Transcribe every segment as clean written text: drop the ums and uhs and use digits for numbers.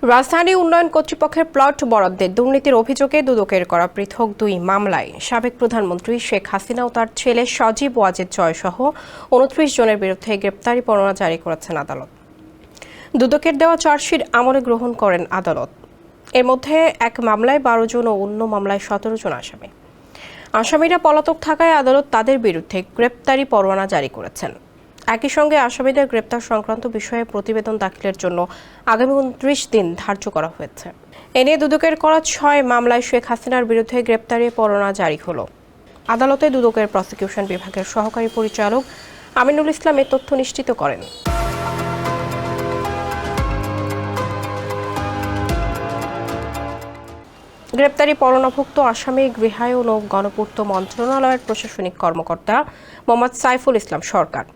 রাজধানী উন্নয়ন কর্তৃপক্ষের প্লট বরাদ্দে দুর্নীতির অভিযোগে দুদকের করা পৃথক দুই মামলায় সাবেক প্রধানমন্ত্রী শেখ হাসিনা ও তার ছেলে সজীব ওয়াজেদ জয় সহ ২৯ জনের বিরুদ্ধে গ্রেপ্তারি পরোয়ানা জারি করেছেন আদালত। দুদকের দেওয়া চার্জশিট আমলে গ্রহণ করেন আদালত। এর মধ্যে এক মামলায় ১২ জন ও অন্য মামলায় ১৭ জন আসামি। আসামিরা পলাতক থাকায় আদালত তাদের বিরুদ্ধে গ্রেপ্তারি পরোয়ানা জারি করেছেন। একই সঙ্গে আসামিদের গ্রেপ্তার সংক্রান্ত বিষয়ে প্রতিবেদন দাখিলের জন্য আগামী ২৯ দিন ধার্য করা হয়েছে। এ নিয়ে দুদকের করা ৬ মামলায় শেখ হাসিনার বিরুদ্ধে গ্রেপ্তারি পরোয়ানা জারি হলো। আদালতে দুদকের প্রসিকিউশন বিভাগের সহকারী পরিচালক আমিনুল ইসলাম এ তথ্য নিশ্চিত করেন। গ্রেপ্তারি পরোয়ানাভুক্ত আসামি গৃহায়ন ও গণপূর্ত মন্ত্রণালয়ের প্রশাসনিক কর্মকর্তা মোহাম্মদ সাইফুল ইসলাম সরকার,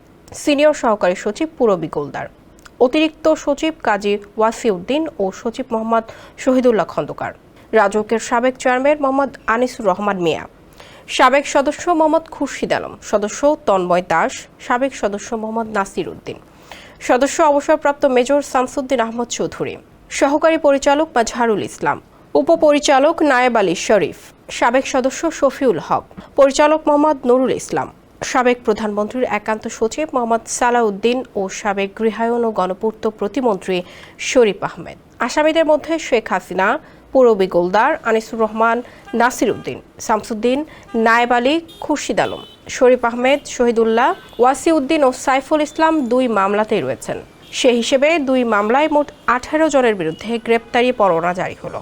সিনিয়র সহকারী সচিব পূরবী গোলদার, অতিরিক্ত সচিব কাজী ওয়াসিউদ্দিন ও সচিব মোহাম্মদ শহীদুল্লাহ খন্দকার, রাজউকের সাবেক চেয়ারম্যান মোহাম্মদ আনিসুর রহমান মিয়া, সাবেক সদস্য মোহাম্মদ খুরশিদ আলম, সদস্য তন্ময় দাস, সাবেক সদস্য মোহাম্মদ নাসির উদ্দিন, সদস্য অবসরপ্রাপ্ত মেজর শামসুদ্দিন আহমদ চৌধুরী, সহকারী পরিচালক মাজহারুল ইসলাম, উপপরিচালক নায়েব আলী শরীফ, সাবেক সদস্য শফিউল হক, পরিচালক মোহাম্মদ নুরুল ইসলাম, সাবেক প্রধানমন্ত্রীর একান্ত সচিব মোহাম্মদ সালাউদ্দিন ও সাবেক গৃহায়ন ও গণপূর্ত প্রতিমন্ত্রী শরীফ আহমেদ। আসামিদের মধ্যে শেখ হাসিনা, পূরবী গোলদার, আনিসুর রহমান, নাসির উদ্দিন, শামসুদ্দিন, নায়েব আলী, খুরশিদ আলম, শরীফ আহমেদ, শহীদুল্লাহ, ওয়াসিউদ্দিন ও সাইফুল ইসলাম ২ মামলাতেই রয়েছেন। সে হিসেবে ২ মামলায় মোট ১৮ জনের বিরুদ্ধে গ্রেপ্তারি পরোয়ানা জারি হলো।